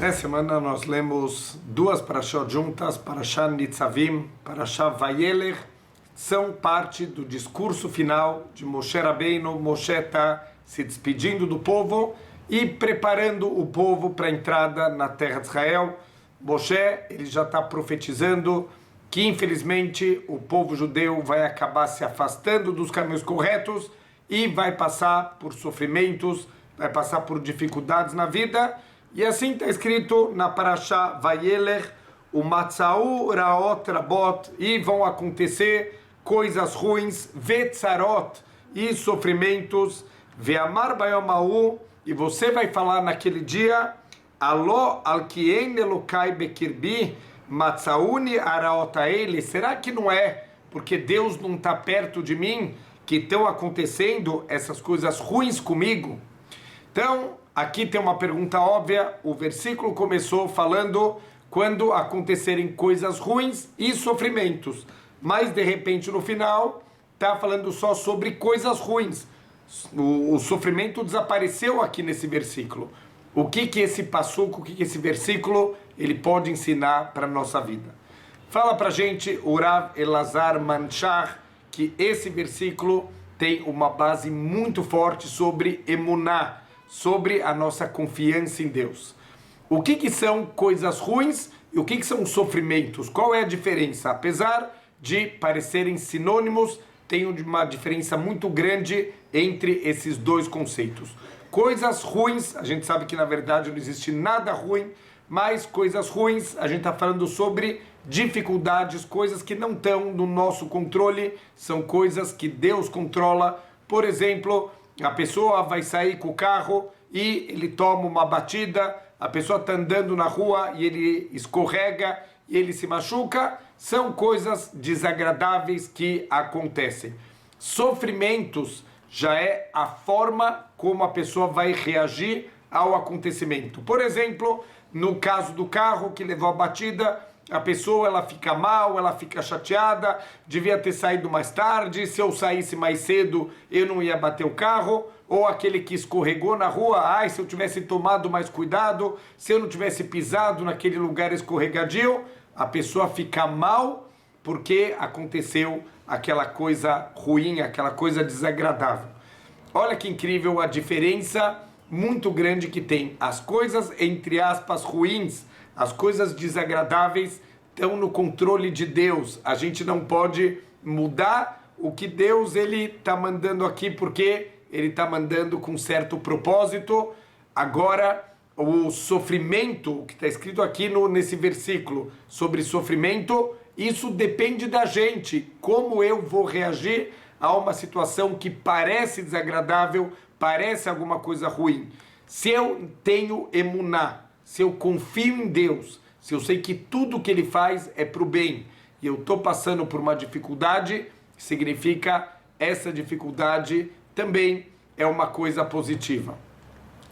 Nessa semana nós lemos duas parashot juntas, Parashat Nitzavim, Parashat Vayelech, são parte do discurso final de Moshe Rabbeinu. Moshe está se despedindo do povo e preparando o povo para a entrada na terra de Israel. Moshe, ele já está profetizando que infelizmente o povo judeu vai acabar se afastando dos caminhos corretos e vai passar por sofrimentos, vai passar por dificuldades na vida. E assim está escrito na Parashá Vayelech, o Matzau Raot Rabot, e vão acontecer coisas ruins, Vetzarot, e sofrimentos, Ve'amar Bayom Ha'u, e você vai falar naquele dia, Aló Al-Kien Elokai Bekirbi, Matzauni Araot Ha'ele, será que não é porque Deus não está perto de mim que estão acontecendo essas coisas ruins comigo? Então, aqui tem uma pergunta óbvia. O versículo começou falando quando acontecerem coisas ruins e sofrimentos, mas de repente no final está falando só sobre coisas ruins. O sofrimento desapareceu aqui nesse versículo. O que esse passuco, o que esse versículo ele pode ensinar para a nossa vida? Fala para a gente o Rav Elazar Manshach que esse versículo tem uma base muito forte sobre emuná, sobre a nossa confiança em Deus. O que são coisas ruins e o que são sofrimentos? Qual é a diferença? Apesar de parecerem sinônimos, tem uma diferença muito grande entre esses dois conceitos. Coisas ruins, a gente sabe que na verdade não existe nada ruim, mas coisas ruins, a gente está falando sobre dificuldades, coisas que não estão no nosso controle, são coisas que Deus controla. Por exemplo, a pessoa vai sair com o carro e ele toma uma batida, a pessoa está andando na rua e ele escorrega e ele se machuca, são coisas desagradáveis que acontecem. Sofrimentos já é a forma como a pessoa vai reagir ao acontecimento. Por exemplo, no caso do carro que levou a batida, a pessoa ela fica mal, ela fica chateada, devia ter saído mais tarde, se eu saísse mais cedo eu não ia bater o carro, ou aquele que escorregou na rua, se eu tivesse tomado mais cuidado, se eu não tivesse pisado naquele lugar escorregadio, a pessoa fica mal porque aconteceu aquela coisa ruim, aquela coisa desagradável. Olha que incrível a diferença muito grande que tem. As coisas, entre aspas, ruins, as coisas desagradáveis estão no controle de Deus. A gente não pode mudar o que Deus ele está mandando aqui, porque ele está mandando com certo propósito. Agora, o sofrimento, que está escrito aqui nesse versículo, sobre sofrimento, isso depende da gente. Como eu vou reagir a uma situação que parece desagradável, parece alguma coisa ruim. Se eu tenho emuná, se eu confio em Deus, se eu sei que tudo que Ele faz é para o bem, e eu estou passando por uma dificuldade, significa essa dificuldade também é uma coisa positiva.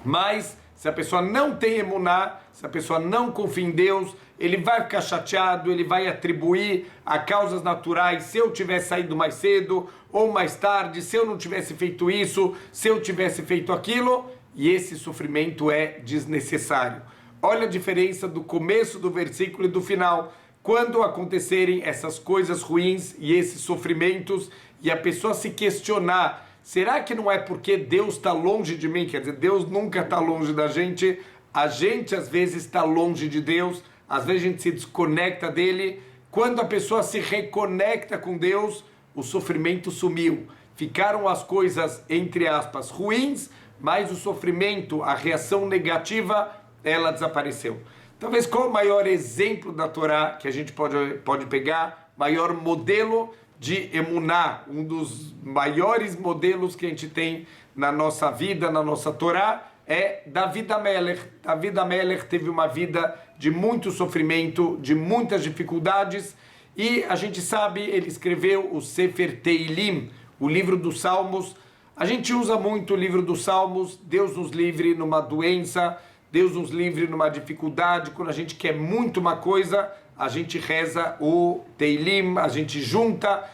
Mas se a pessoa não tem emuná, se a pessoa não confia em Deus, ele vai ficar chateado, ele vai atribuir a causas naturais, se eu tivesse saído mais cedo ou mais tarde, se eu não tivesse feito isso, se eu tivesse feito aquilo, e esse sofrimento é desnecessário. Olha a diferença do começo do versículo e do final. Quando acontecerem essas coisas ruins e esses sofrimentos, e a pessoa se questionar, será que não é porque Deus está longe de mim? Quer dizer, Deus nunca está longe da gente, a gente às vezes está longe de Deus, às vezes a gente se desconecta dele. Quando a pessoa se reconecta com Deus, o sofrimento sumiu. Ficaram as coisas, entre aspas, ruins, mas o sofrimento, a reação negativa, ela desapareceu. Talvez qual o maior exemplo da Torá que a gente pode pegar, maior modelo de emuná, um dos maiores modelos que a gente tem na nossa vida, na nossa Torá, é David HaMelech. David HaMelech teve uma vida de muito sofrimento, de muitas dificuldades, e a gente sabe, ele escreveu o Sefer Teilim, o livro dos Salmos. A gente usa muito o livro dos Salmos, Deus nos livre numa doença, Deus nos livre numa dificuldade, quando a gente quer muito uma coisa, a gente reza o Teilim, a gente junta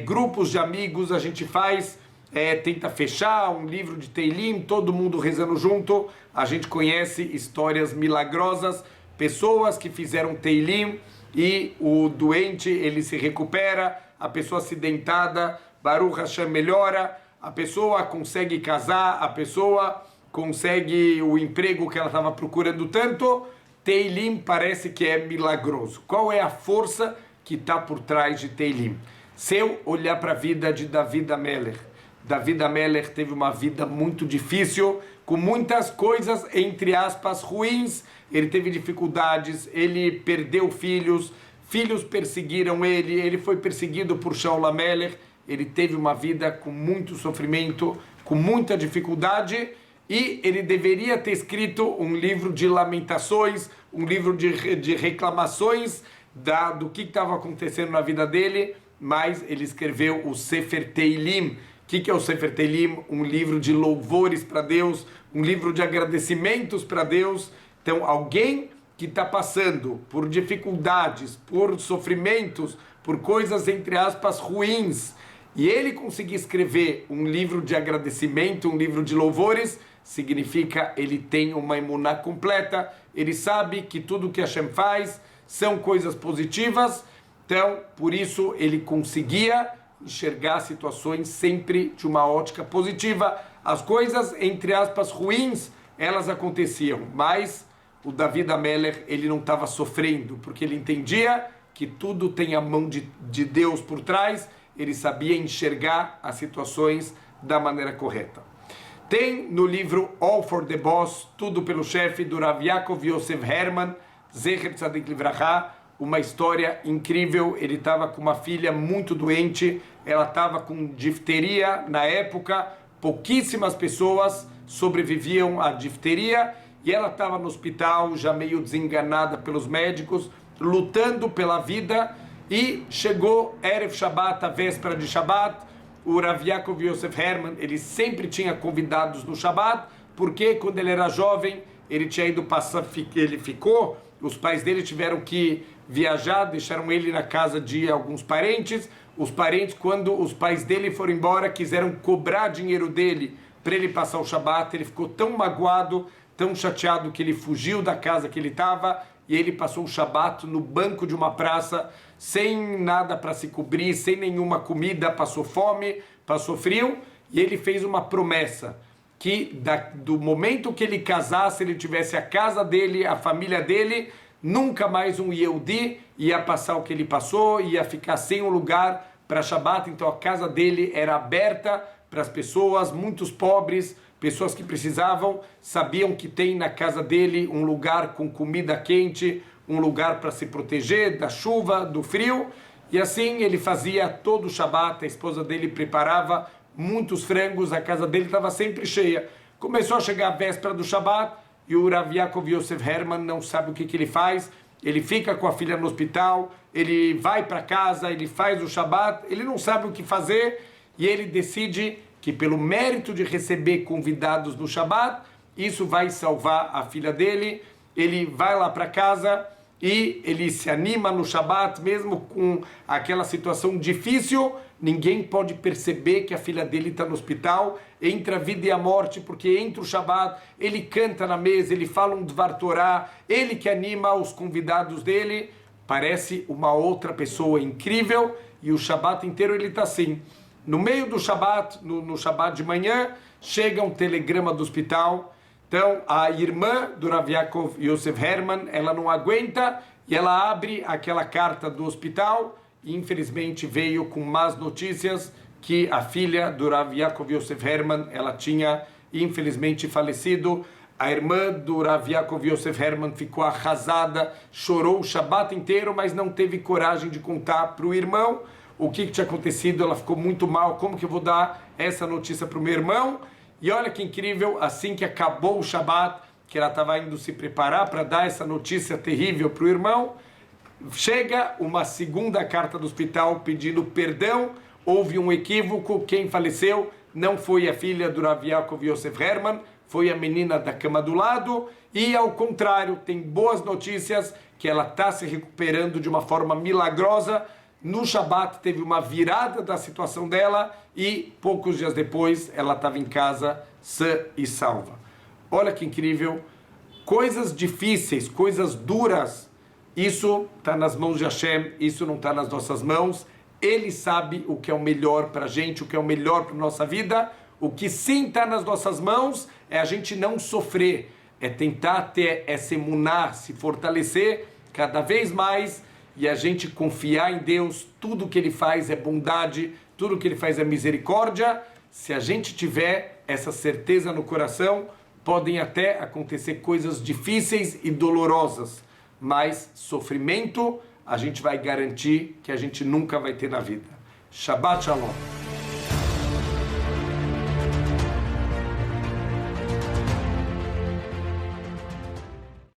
grupos de amigos, a gente faz tenta fechar um livro de Teilim, todo mundo rezando junto. A gente conhece histórias milagrosas, pessoas que fizeram Teilim e o doente ele se recupera, a pessoa acidentada, Baruch Hashem, melhora, a pessoa consegue casar, a pessoa consegue o emprego que ela estava procurando tanto. Teilim parece que é milagroso. Qual é a força que está por trás de Teilim? Se eu olhar para a vida de David HaMelech, David HaMelech teve uma vida muito difícil, com muitas coisas, entre aspas, ruins. Ele teve dificuldades, ele perdeu filhos, filhos perseguiram ele, ele foi perseguido por Shaul HaMelech, ele teve uma vida com muito sofrimento, com muita dificuldade, e ele deveria ter escrito um livro de lamentações, um livro de reclamações do que estava acontecendo na vida dele, mas ele escreveu o Sefer Teilim. O que é o Sefer Teilim? Um livro de louvores para Deus, um livro de agradecimentos para Deus. Então, alguém que está passando por dificuldades, por sofrimentos, por coisas, entre aspas, ruins, e ele conseguir escrever um livro de agradecimento, um livro de louvores, significa ele tem uma emuná completa, ele sabe que tudo que Hashem faz são coisas positivas, então, por isso, ele conseguia enxergar situações sempre de uma ótica positiva. As coisas, entre aspas, ruins, elas aconteciam, mas o David HaMelech, ele não estava sofrendo, porque ele entendia que tudo tem a mão de Deus por trás, ele sabia enxergar as situações da maneira correta. Tem no livro All for the Boss, Tudo pelo Chefe, do Rav Yaakov Yosef Herman, Zecher Tzadik Livrachá, uma história incrível. Ele estava com uma filha muito doente, ela estava com difteria na época, pouquíssimas pessoas sobreviviam à difteria, e ela estava no hospital, já meio desenganada pelos médicos, lutando pela vida, e chegou Erev Shabbat, a véspera de Shabbat. O Rav Yaakov Yosef Herman, ele sempre tinha convidados no Shabbat, porque quando ele era jovem, ele tinha ido passar, ele ficou, os pais dele tiveram que viajar, deixaram ele na casa de alguns parentes. Os parentes, quando os pais dele foram embora, quiseram cobrar dinheiro dele para ele passar o Shabbat. Ele ficou tão magoado, tão chateado, que ele fugiu da casa que ele estava, e ele passou o Shabbat no banco de uma praça, sem nada para se cobrir, sem nenhuma comida, passou fome, passou frio, e ele fez uma promessa, que do momento que ele casasse, ele tivesse a casa dele, a família dele, nunca mais um Yehudi ia passar o que ele passou, ia ficar sem um lugar para Shabbat. Então a casa dele era aberta para as pessoas, muitos pobres, pessoas que precisavam, sabiam que tem na casa dele um lugar com comida quente, um lugar para se proteger da chuva, do frio. E assim ele fazia todo o Shabbat, a esposa dele preparava muitos frangos, a casa dele estava sempre cheia. Começou a chegar a véspera do Shabbat, e o Rav Yaakov Yosef Herman não sabe o que ele faz. Ele fica com a filha no hospital, ele vai para casa, ele faz o Shabbat, ele não sabe o que fazer, e ele decide que pelo mérito de receber convidados no Shabbat, isso vai salvar a filha dele. Ele vai lá para casa e ele se anima no Shabbat, mesmo com aquela situação difícil. Ninguém pode perceber que a filha dele está no hospital, entre a vida e a morte, porque entre o Shabbat, ele canta na mesa, ele fala um Dvar Torá, ele que anima os convidados dele, parece uma outra pessoa incrível, e o Shabbat inteiro ele está assim. No meio do Shabbat, no Shabbat de manhã, chega um telegrama do hospital. Então a irmã do Rav Yaakov Yosef Herman, ela não aguenta, e ela abre aquela carta do hospital, e infelizmente veio com más notícias, que a filha do Rav Yaakov Yosef Herman, ela tinha infelizmente falecido. A irmã do Rav Yaakov Yosef Herman ficou arrasada, chorou o Shabbat inteiro, mas não teve coragem de contar para o irmão o que tinha acontecido. Ela ficou muito mal, como que eu vou dar essa notícia para o meu irmão? E olha que incrível, assim que acabou o Shabbat, que ela estava indo se preparar para dar essa notícia terrível para o irmão, chega uma segunda carta do hospital pedindo perdão. Houve um equívoco, quem faleceu não foi a filha do Rav Yaakov Yosef Herman, foi a menina da cama do lado, e ao contrário, tem boas notícias, que ela está se recuperando de uma forma milagrosa. no Shabat teve uma virada da situação dela e poucos dias depois ela estava em casa sã e salva. Olha que incrível, coisas difíceis, coisas duras, isso está nas mãos de Hashem, isso não está nas nossas mãos. Ele sabe o que é o melhor para a gente, o que é o melhor para a nossa vida. O que sim está nas nossas mãos é a gente não sofrer, é tentar ter essa emuná, se fortalecer cada vez mais e a gente confiar em Deus. Tudo que Ele faz é bondade, tudo que Ele faz é misericórdia. Se a gente tiver essa certeza no coração, podem até acontecer coisas difíceis e dolorosas, mas sofrimento a gente vai garantir que a gente nunca vai ter na vida. Shabbat Shalom.